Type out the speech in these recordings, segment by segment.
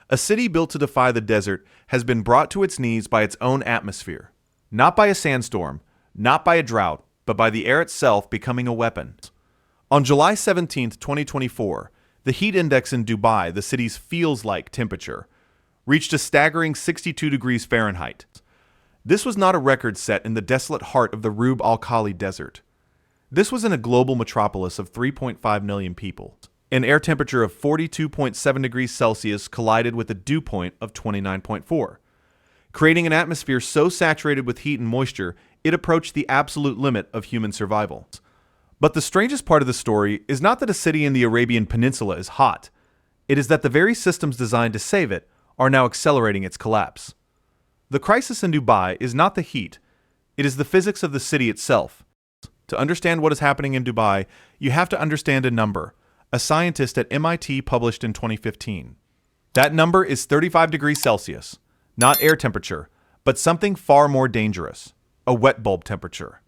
A city built to defy the desert has been brought to its knees by its own atmosphere. Not by a sandstorm, not by a drought, but by the air itself becoming a weapon. On July 17, 2024, the heat index in Dubai, the city's feels-like temperature, reached a staggering 62 degrees Fahrenheit. This was not a record set in the desolate heart of the Rub al Khali Desert. This was in a global metropolis of 3.5 million people. An air temperature of 42.7 degrees Celsius collided with a dew point of 29.4, creating an atmosphere so saturated with heat and moisture it approached the absolute limit of human survival. But the strangest part of the story is not that a city in the Arabian Peninsula is hot. It is that the very systems designed to save it are now accelerating its collapse. The crisis in Dubai is not the heat, it is the physics of the city itself. To understand what is happening in Dubai, you have to understand a number. A scientist at MIT published in 2015. That number is 35 degrees Celsius, not air temperature, but something far more dangerous, a wet bulb temperature.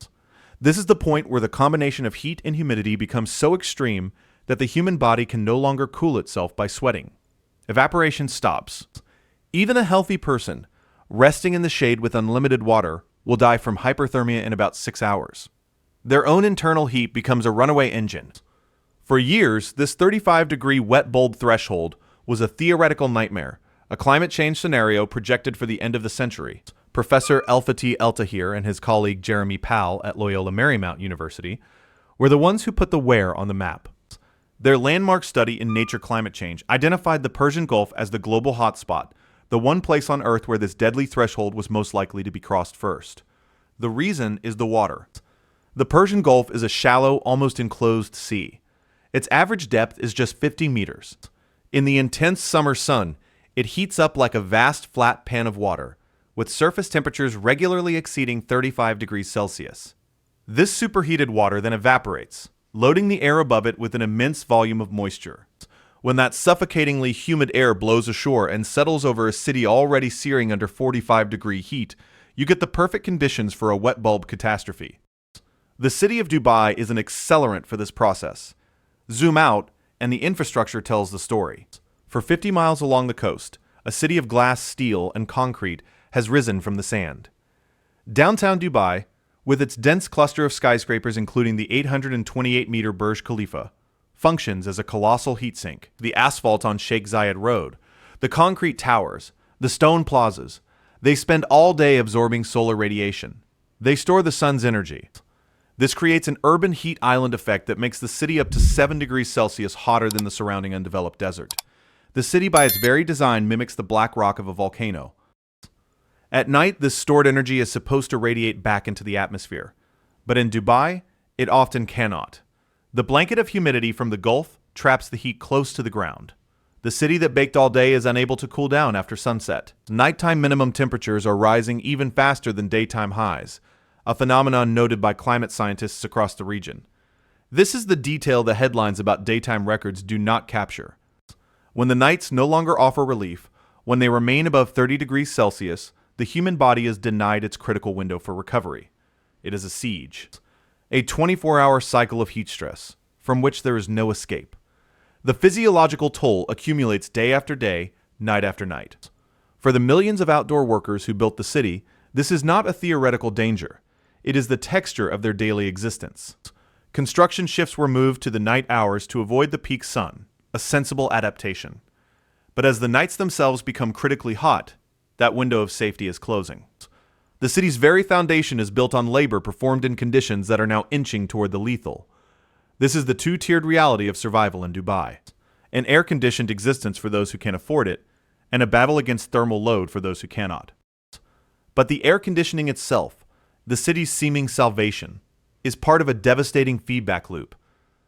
This is the point where the combination of heat and humidity becomes so extreme that the human body can no longer cool itself by sweating. Evaporation stops. Even a healthy person, resting in the shade with unlimited water, will die from hyperthermia in about 6 hours. Their own internal heat becomes a runaway engine. For years, this 35-degree wet bulb threshold was a theoretical nightmare, a climate change scenario projected for the end of the century. Professor El-Fatih El-Tahir and his colleague Jeremy Powell at Loyola Marymount University were the ones who put the where on the map. Their landmark study in nature climate change identified the Persian Gulf as the global hotspot, the one place on Earth where this deadly threshold was most likely to be crossed first. The reason is the water. The Persian Gulf is a shallow, almost enclosed sea. Its average depth is just 50 meters. In the intense summer sun, it heats up like a vast flat pan of water, with surface temperatures regularly exceeding 35 degrees Celsius. This superheated water then evaporates, loading the air above it with an immense volume of moisture. When that suffocatingly humid air blows ashore and settles over a city already searing under 45-degree heat, you get the perfect conditions for a wet bulb catastrophe. The city of Dubai is an accelerant for this process. Zoom out, and the infrastructure tells the story. For 50 miles along the coast, a city of glass, steel, and concrete has risen from the sand. Downtown Dubai, with its dense cluster of skyscrapers including the 828-meter Burj Khalifa, functions as a colossal heat sink. The asphalt on Sheikh Zayed Road, the concrete towers, the stone plazas, they spend all day absorbing solar radiation. They store the sun's energy. This creates an urban heat island effect that makes the city up to 7 degrees Celsius hotter than the surrounding undeveloped desert. The city by its very design mimics the black rock of a volcano. At night, this stored energy is supposed to radiate back into the atmosphere. But in Dubai, it often cannot. The blanket of humidity from the Gulf traps the heat close to the ground. The city that baked all day is unable to cool down after sunset. Nighttime minimum temperatures are rising even faster than daytime highs, a phenomenon noted by climate scientists across the region. This is the detail the headlines about daytime records do not capture. When the nights no longer offer relief, when they remain above 30 degrees Celsius, the human body is denied its critical window for recovery. It is a siege, a 24-hour cycle of heat stress, from which there is no escape. The physiological toll accumulates day after day, night after night. For the millions of outdoor workers who built the city, this is not a theoretical danger. It is the texture of their daily existence. Construction shifts were moved to the night hours to avoid the peak sun, a sensible adaptation. But as the nights themselves become critically hot, that window of safety is closing. The city's very foundation is built on labor performed in conditions that are now inching toward the lethal. This is the two-tiered reality of survival in Dubai. An air-conditioned existence for those who can afford it, and a battle against thermal load for those who cannot. But the air conditioning itself, the city's seeming salvation, is part of a devastating feedback loop.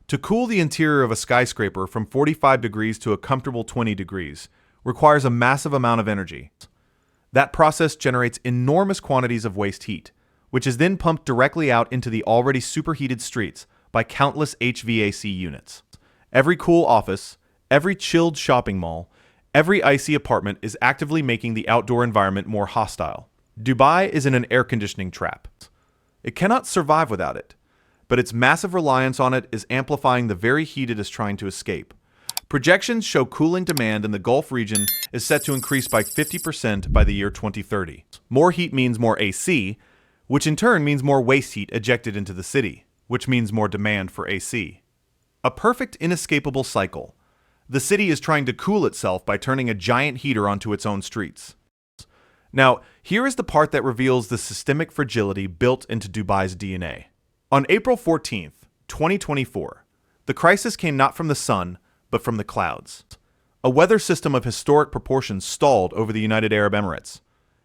To cool the interior of a skyscraper from 45 degrees to a comfortable 20 degrees requires a massive amount of energy. That process generates enormous quantities of waste heat, which is then pumped directly out into the already superheated streets by countless HVAC units. Every cool office, every chilled shopping mall, every icy apartment is actively making the outdoor environment more hostile. Dubai is in an air conditioning trap. It cannot survive without it, but its massive reliance on it is amplifying the very heat it is trying to escape. Projections show cooling demand in the Gulf region is set to increase by 50% by the year 2030. More heat means more AC, which in turn means more waste heat ejected into the city, which means more demand for AC. A perfect, inescapable cycle. The city is trying to cool itself by turning a giant heater onto its own streets. Now, here is the part that reveals the systemic fragility built into Dubai's DNA. On April 14th, 2024, the crisis came not from the sun, but from the clouds. A weather system of historic proportions stalled over the United Arab Emirates.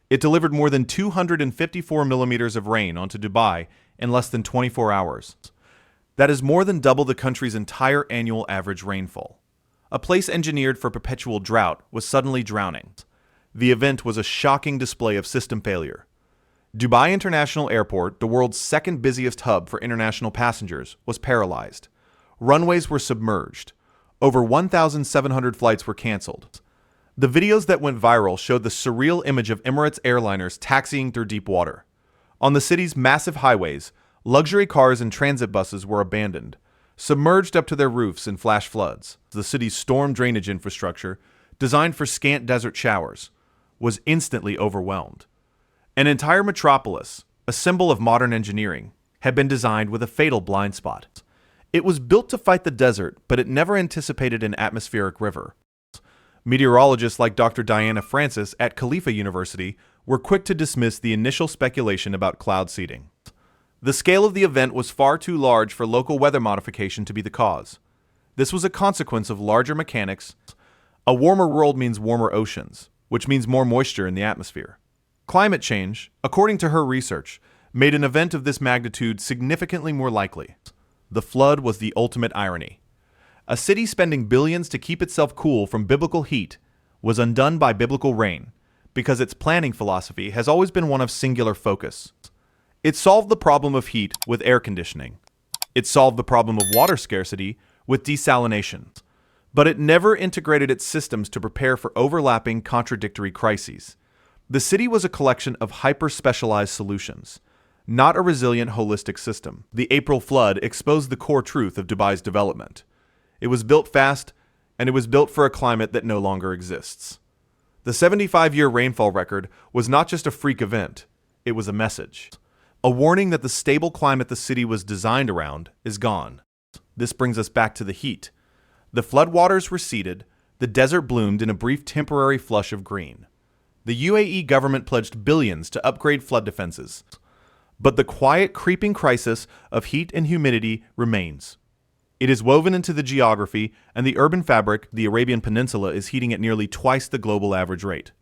It delivered more than 254 millimeters of rain onto Dubai in less than 24 hours. That is more than double the country's entire annual average rainfall. A place engineered for perpetual drought was suddenly drowning. The event was a shocking display of system failure. Dubai International Airport, the world's second busiest hub for international passengers, was paralyzed. Runways were submerged. Over 1,700 flights were canceled. The videos that went viral showed the surreal image of Emirates airliners taxiing through deep water. On the city's massive highways, luxury cars and transit buses were abandoned, submerged up to their roofs in flash floods. The city's storm drainage infrastructure, designed for scant desert showers, was instantly overwhelmed. An entire metropolis, a symbol of modern engineering, had been designed with a fatal blind spot. It was built to fight the desert, but it never anticipated an atmospheric river. Meteorologists like Dr. Diana Francis at Khalifa University were quick to dismiss the initial speculation about cloud seeding. The scale of the event was far too large for local weather modification to be the cause. This was a consequence of larger mechanics. A warmer world means warmer oceans, which means more moisture in the atmosphere. Climate change, according to her research, made an event of this magnitude significantly more likely. The flood was the ultimate irony. A city spending billions to keep itself cool from biblical heat was undone by biblical rain, because its planning philosophy has always been one of singular focus. It solved the problem of heat with air conditioning. It solved the problem of water scarcity with desalination. But it never integrated its systems to prepare for overlapping, contradictory crises. The city was a collection of hyper-specialized solutions, not a resilient, holistic system. The April flood exposed the core truth of Dubai's development. It was built fast, and it was built for a climate that no longer exists. The 75-year rainfall record was not just a freak event, it was a message. A warning that the stable climate the city was designed around is gone. This brings us back to the heat. The floodwaters receded, the desert bloomed in a brief temporary flush of green. The UAE government pledged billions to upgrade flood defenses. But the quiet, creeping crisis of heat and humidity remains. It is woven into the geography, and the urban fabric, the Arabian Peninsula, is heating at nearly twice the global average rate.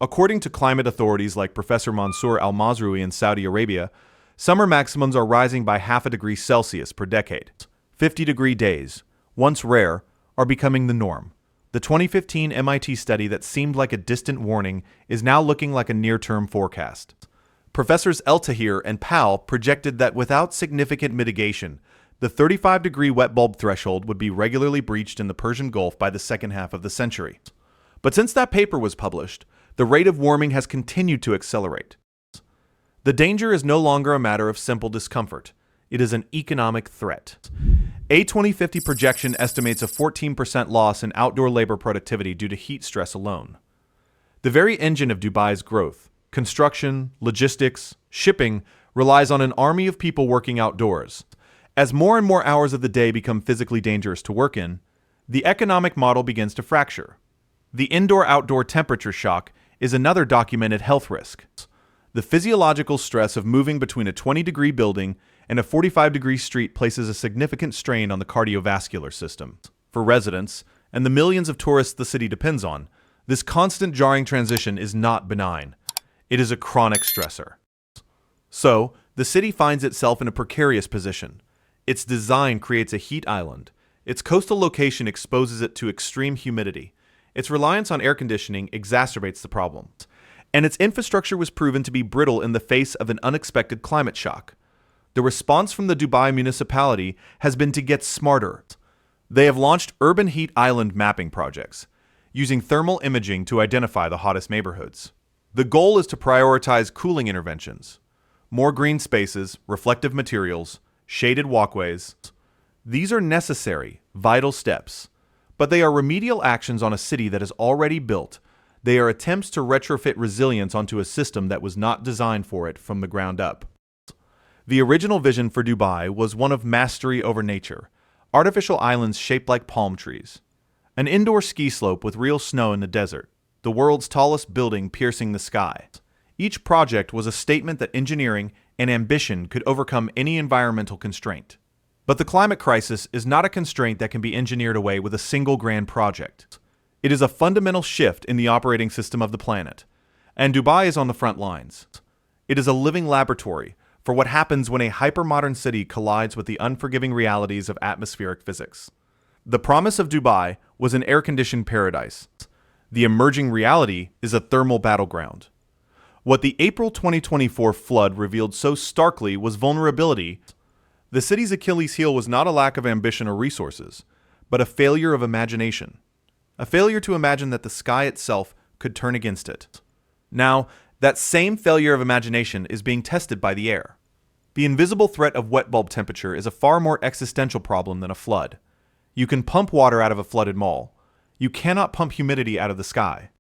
According to climate authorities like Professor Mansour Al-Mazroui in Saudi Arabia, summer maximums are rising by half a degree Celsius per decade. 50-degree days, once rare, are becoming the norm. The 2015 MIT study that seemed like a distant warning is now looking like a near-term forecast. Professors El-Tahir and Powell projected that without significant mitigation, the 35-degree wet bulb threshold would be regularly breached in the Persian Gulf by the second half of the century. But since that paper was published, the rate of warming has continued to accelerate. The danger is no longer a matter of simple discomfort. It is an economic threat. A 2050 projection estimates a 14% loss in outdoor labor productivity due to heat stress alone. The very engine of Dubai's growth, construction, logistics, shipping, relies on an army of people working outdoors. As more and more hours of the day become physically dangerous to work in, the economic model begins to fracture. The indoor-outdoor temperature shock is another documented health risk. The physiological stress of moving between a 20-degree building and a 45-degree street places a significant strain on the cardiovascular system. For residents, and the millions of tourists the city depends on, this constant jarring transition is not benign. It is a chronic stressor. So, the city finds itself in a precarious position. Its design creates a heat island. Its coastal location exposes it to extreme humidity. Its reliance on air conditioning exacerbates the problem. And its infrastructure was proven to be brittle in the face of an unexpected climate shock. The response from the Dubai municipality has been to get smarter. They have launched urban heat island mapping projects, using thermal imaging to identify the hottest neighborhoods. The goal is to prioritize cooling interventions, more green spaces, reflective materials, shaded walkways. These are necessary, vital steps, but they are remedial actions on a city that is already built. They are attempts to retrofit resilience onto a system that was not designed for it from the ground up. The original vision for Dubai was one of mastery over nature, artificial islands shaped like palm trees, an indoor ski slope with real snow in the desert, the world's tallest building piercing the sky. Each project was a statement that engineering and ambition could overcome any environmental constraint. But the climate crisis is not a constraint that can be engineered away with a single grand project. It is a fundamental shift in the operating system of the planet, and Dubai is on the front lines. It is a living laboratory for what happens when a hypermodern city collides with the unforgiving realities of atmospheric physics. The promise of Dubai was an air-conditioned paradise. The emerging reality is a thermal battleground. What the April 2024 flood revealed so starkly was vulnerability. The city's Achilles heel was not a lack of ambition or resources, but a failure of imagination. A failure to imagine that the sky itself could turn against it. Now, that same failure of imagination is being tested by the air. The invisible threat of wet bulb temperature is a far more existential problem than a flood. You can pump water out of a flooded mall. You cannot pump humidity out of the sky.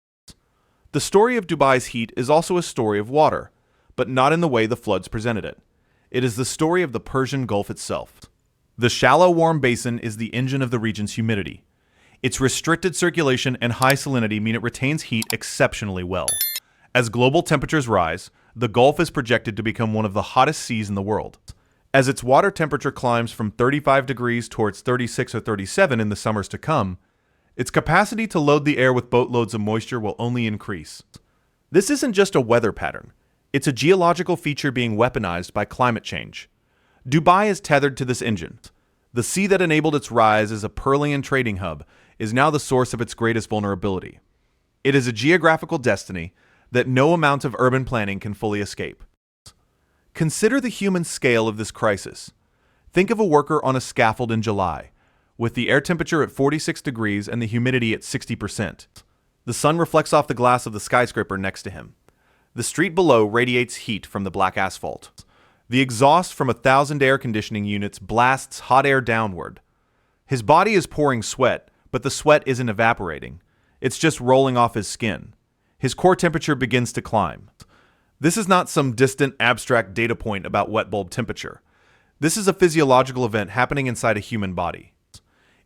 The story of Dubai's heat is also a story of water, but not in the way the floods presented it. It is the story of the Persian Gulf itself. The shallow, warm basin is the engine of the region's humidity. Its restricted circulation and high salinity mean it retains heat exceptionally well. As global temperatures rise, the Gulf is projected to become one of the hottest seas in the world. As its water temperature climbs from 35 degrees towards 36 or 37 in the summers to come, its capacity to load the air with boatloads of moisture will only increase. This isn't just a weather pattern. It's a geological feature being weaponized by climate change. Dubai is tethered to this engine. The sea that enabled its rise as a Perlian trading hub is now the source of its greatest vulnerability. It is a geographical destiny that no amount of urban planning can fully escape. Consider the human scale of this crisis. Think of a worker on a scaffold in July, with the air temperature at 46 degrees and the humidity at 60%. The sun reflects off the glass of the skyscraper next to him. The street below radiates heat from the black asphalt. The exhaust from 1,000 air conditioning units blasts hot air downward. His body is pouring sweat, but the sweat isn't evaporating. It's just rolling off his skin. His core temperature begins to climb. This is not some distant, abstract data point about wet bulb temperature. This is a physiological event happening inside a human body.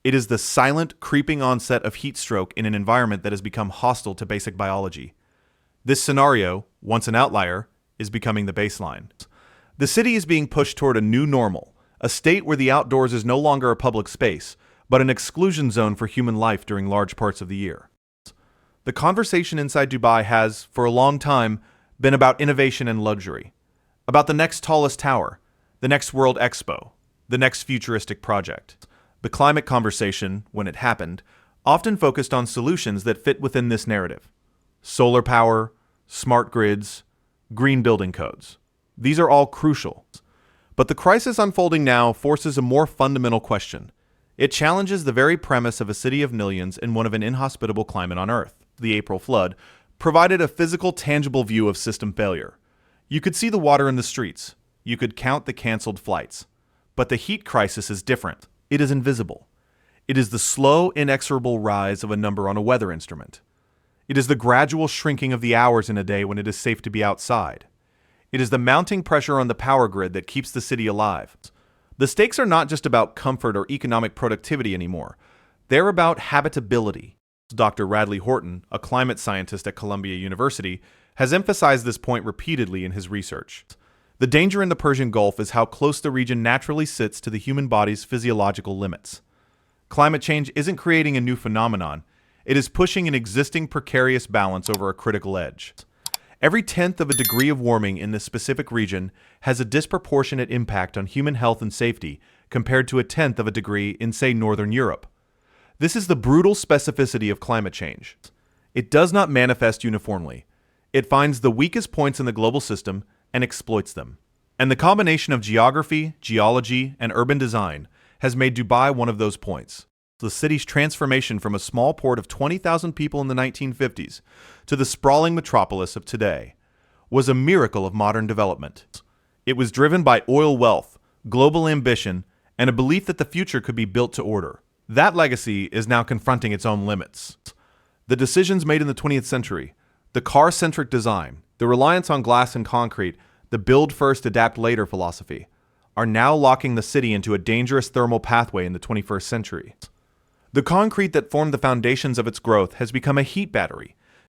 It is the silent, creeping onset of heat stroke in an environment that has become hostile to basic biology. This scenario, once an outlier, is becoming the baseline. The city is being pushed toward a new normal, a state where the outdoors is no longer a public space, but an exclusion zone for human life during large parts of the year. The conversation inside Dubai has, for a long time, been about innovation and luxury, about the next tallest tower, the next World Expo, the next futuristic project. The climate conversation, when it happened, often focused on solutions that fit within this narrative. Solar power, smart grids, green building codes. These are all crucial. But the crisis unfolding now forces a more fundamental question. It challenges the very premise of a city of millions in one of an inhospitable climate on Earth. The April flood provided a physical, tangible view of system failure. You could see the water in the streets. You could count the canceled flights. But the heat crisis is different. It is invisible. It is the slow, inexorable rise of a number on a weather instrument. It is the gradual shrinking of the hours in a day when it is safe to be outside. It is the mounting pressure on the power grid that keeps the city alive. The stakes are not just about comfort or economic productivity anymore. They're about habitability. Dr. Radley Horton, a climate scientist at Columbia University, has emphasized this point repeatedly in his research. The danger in the Persian Gulf is how close the region naturally sits to the human body's physiological limits. Climate change isn't creating a new phenomenon. It is pushing an existing precarious balance over a critical edge. Every tenth of a degree of warming in this specific region has a disproportionate impact on human health and safety compared to a tenth of a degree in, say, Northern Europe. This is the brutal specificity of climate change. It does not manifest uniformly. It finds the weakest points in the global system and exploits them. And the combination of geography, geology, and urban design has made Dubai one of those points. The city's transformation from a small port of 20,000 people in the 1950s to the sprawling metropolis of today was a miracle of modern development. It was driven by oil wealth, global ambition, and a belief that the future could be built to order. That legacy is now confronting its own limits. The decisions made in the 20th century, the car-centric design, the reliance on glass and concrete, the build first, adapt later philosophy, are now locking the city into a dangerous thermal pathway in the 21st century. The concrete that formed the foundations of its growth has become a heat battery,